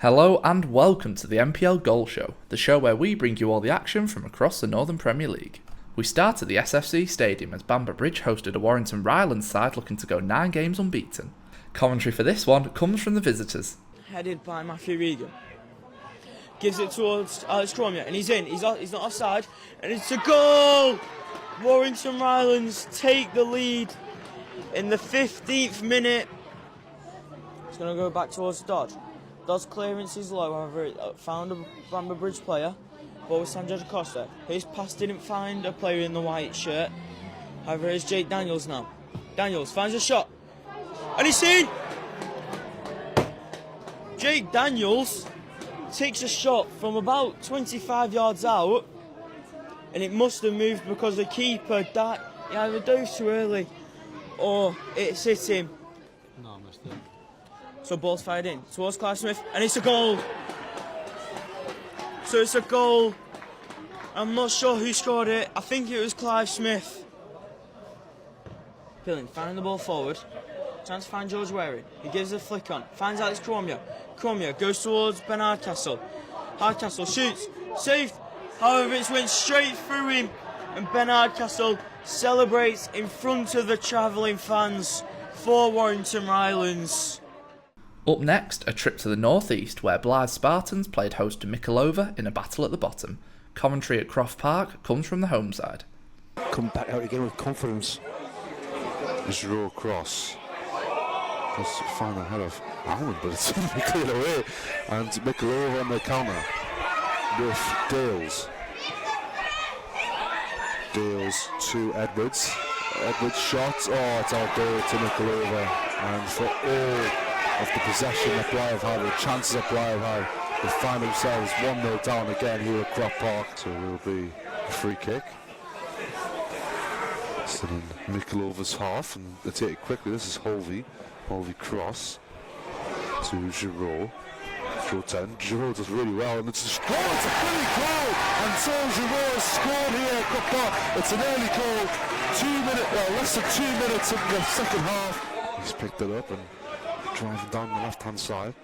Hello and welcome to the NPL Goal Show, the show where we bring you all the action from across the Northern Premier League. We start at the SFC Stadium as Bamber Bridge hosted a Warrington Rylands side looking to go 9 games unbeaten. Commentary for this one comes from the visitors. Headed by Matthew Regan. Gives it towards Alex Cromie and he's in, he's not offside, and it's a goal! Warrington Rylands take the lead in the 15th minute. It's going to go back towards Dodge. Dodge's clearance is low, however, it found a Bamber Bridge player. Ball with Sanchez Acosta. His pass didn't find a player in the white shirt. However, it's Jake Daniels now. Daniels finds a shot. And he's seen! Jake Daniels takes a shot from about 25 yards out. And it must have moved because the keeper he either dove too early or it's hit him. No, I missed it. So ball's fired in towards Clive Smith, and it's a goal. So it's a goal. I'm not sure who scored it. I think it was Clive Smith. Pilling, finding the ball forward. Trying to find George Waring. He gives a flick on. Finds Alex Cromie. Cromie goes towards Ben Hardcastle. Hardcastle shoots. Saved. However, it's went straight through him. And Ben Hardcastle celebrates in front of the travelling fans for Warrington Rylands. Up next, a trip to the northeast where Blythe Spartans played host to Mickleover in a battle at the bottom. Commentary at Croft Park comes from the home side. Come back out again with confidence. Giroud cross. Does find the head of Allen, but it's going to be cleared away. And Mickleover on the counter with Dales. Dales to Edwards. Edwards shot. Oh, it's out there to Mickleover. And for all of the possession that Blythe had, the chances that Blythe had, they find themselves 1-0 down again here at Croft Park. So it will be a free kick. Still in Mickleover's half, and they take it quickly. This is Holvey cross to Giroud. Throw 10. Giroud does really well, and it's a brilliant goal! And so Giroud has scored here at Croft Park. It's an early goal. Less than 2 minutes in the second half. He's picked it up and driving down the left-hand side.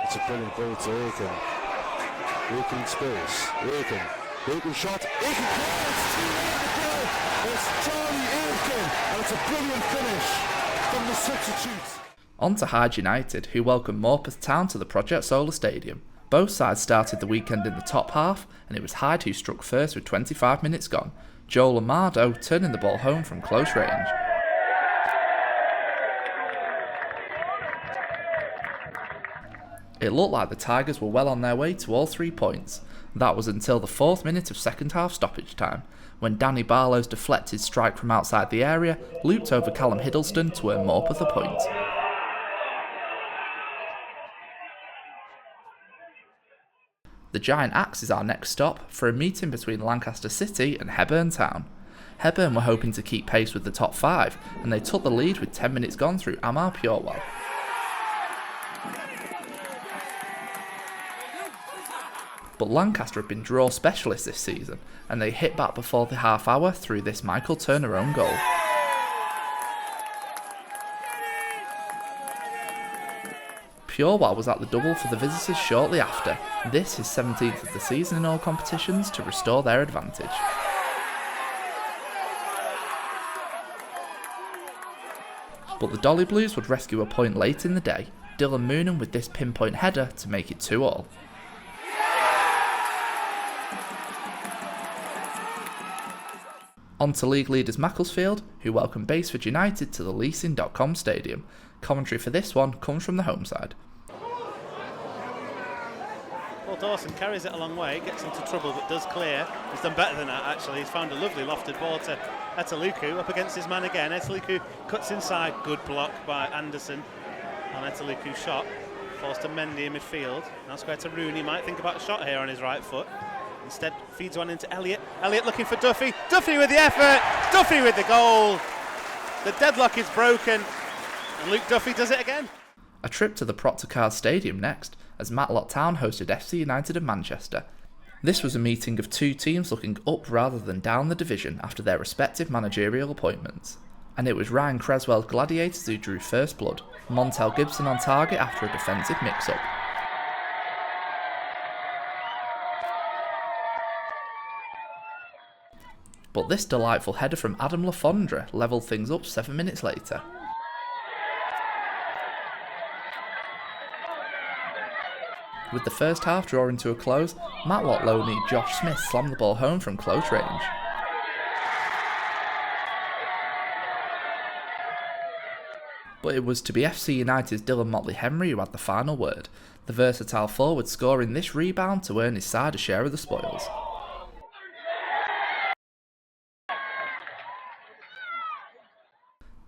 It's a brilliant ball to Aiken. Aiken in space. Aiken shot. Aiken goal! It's 2-1 goal! It's Charlie Aiken, and it's a brilliant finish from the substitutes. On to Hyde United, who welcomed Worksop Town to the Project Solar Stadium. Both sides started the weekend in the top half, and it was Hyde who struck first with 25 minutes gone. Joel Amado turning the ball home from close range. It looked like the Tigers were well on their way to all 3 points. That was until the 4th minute of second half stoppage time, when Danny Barlow's deflected strike from outside the area looped over Callum Hiddleston to earn Morpeth a point. The Giant Axe is our next stop for a meeting between Lancaster City and Hebburn Town. Hebburn were hoping to keep pace with the top 5, and they took the lead with 10 minutes gone through Amar Purewell. But Lancaster have been draw specialists this season, and they hit back before the half hour through this Michael Turner own goal. Purewell was at the double for the visitors shortly after, this his 17th of the season in all competitions to restore their advantage. But the Dolly Blues would rescue a point late in the day, Dylan Moonan with this pinpoint header to make it 2-2. On to league leaders Macclesfield, who welcomed Basford United to the Leasing.com stadium. Commentary for this one comes from the home side. Paul Dawson carries it a long way, gets into trouble but does clear. He's done better than that actually. He's found a lovely lofted ball to Etaluku, up against his man again. Etaluku cuts inside, good block by Anderson on Etaluku's shot. Falls to Mendy in midfield. Now square to Rooney, might think about a shot here on his right foot. Instead feeds one into Elliott. Elliott looking for Duffy. Duffy with the effort. Duffy with the goal. The deadlock is broken. And Luke Duffy does it again. A trip to the Proctor Card Stadium next, as Matlock Town hosted FC United of Manchester. This was a meeting of two teams looking up rather than down the division after their respective managerial appointments. and it was Ryan Creswell's Gladiators who drew first blood. Montel Gibson on target after a defensive mix-up. But this delightful header from Adam Lafondra levelled things up 7 minutes later. With the first half drawing to a close, Matlock loanee Josh Smith slammed the ball home from close range. But it was to be FC United's Dylan Motley-Henry who had the final word, the versatile forward scoring this rebound to earn his side a share of the spoils.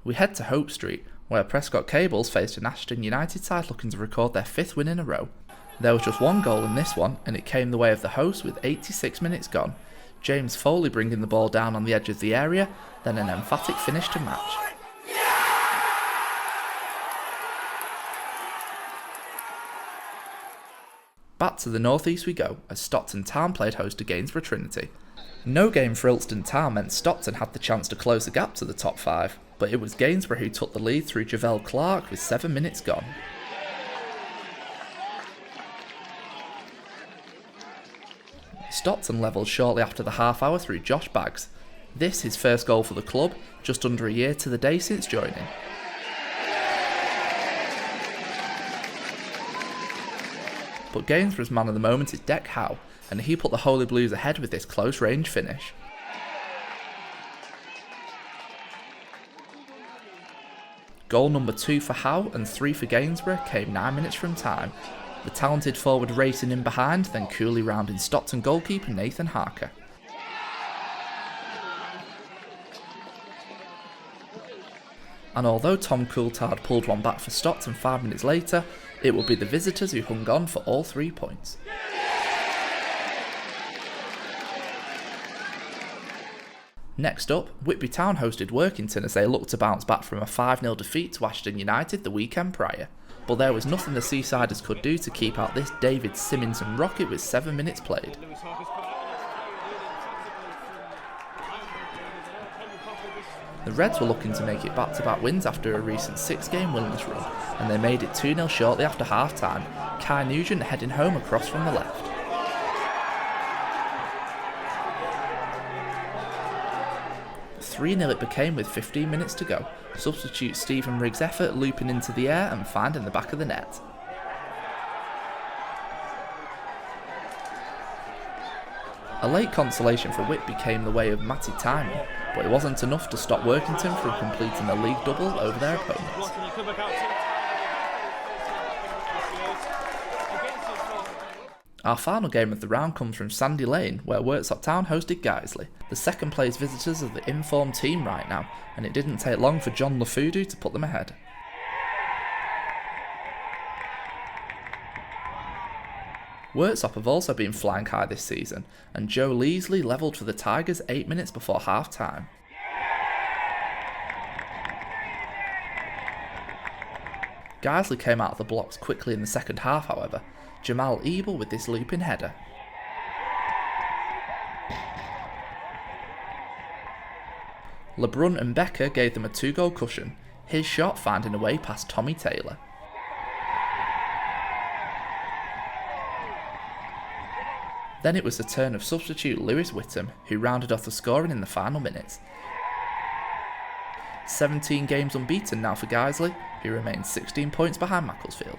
We head to Hope Street, where Prescott Cables faced an Ashton United side looking to record their 5th win in a row. There was just one goal in this one, and it came the way of the hosts with 86 minutes gone. James Foley bringing the ball down on the edge of the area, then an emphatic finish to match. Back to the northeast we go, as Stockton Town played host to Gainsborough Trinity. No game for Ilston Town meant Stockton had the chance to close the gap to the top 5, but it was Gainsborough who took the lead through Javel Clark with 7 minutes gone. Stockton levelled shortly after the half hour through Josh Baggs. This his first goal for the club, just under a year to the day since joining. But Gainsborough's man of the moment is Dec Howe, and he put the Holy Blues ahead with this close range finish. Goal number 2 for Howe and 3 for Gainsborough came 9 minutes from time. The talented forward racing in behind, then coolly rounding Stockton goalkeeper Nathan Harker. And although Tom Coulthard pulled one back for Stockton 5 minutes later, it would be the visitors who hung on for all 3 points. Next up, Whitby Town hosted Workington as they looked to bounce back from a 5-0 defeat to Ashton United the weekend prior. But there was nothing the Seasiders could do to keep out this David Simonson rocket with 7 minutes played. The Reds were looking to make it back-to-back wins after a recent 6-game winless run, and they made it 2-0 shortly after half-time, Kai Nugent heading home across from the left. "3-0 it became with 15 minutes to go, substitute Stephen Riggs' effort looping into the air and finding the back of the net. A late consolation for Whitby came the way of Matty Timon, but it wasn't enough to stop Workington from completing a league double over their opponents. Our final game of the round comes from Sandy Lane, where Worksop Town hosted Guiseley, the second place visitors of the informed team right now, and it didn't take long for John Lafudu to put them ahead. Worksop have also been flying high this season, and Joe Leasley levelled for the Tigers 8 minutes before half-time. Guiseley came out of the blocks quickly in the second half, however, Jamal Ebel with this looping header. LeBrun and Becker gave them a 2-goal cushion, his shot finding a way past Tommy Taylor. Then it was the turn of substitute Lewis Whittam, who rounded off the scoring in the final minutes. 17 games unbeaten now for Guiseley, who remains 16 points behind Macclesfield.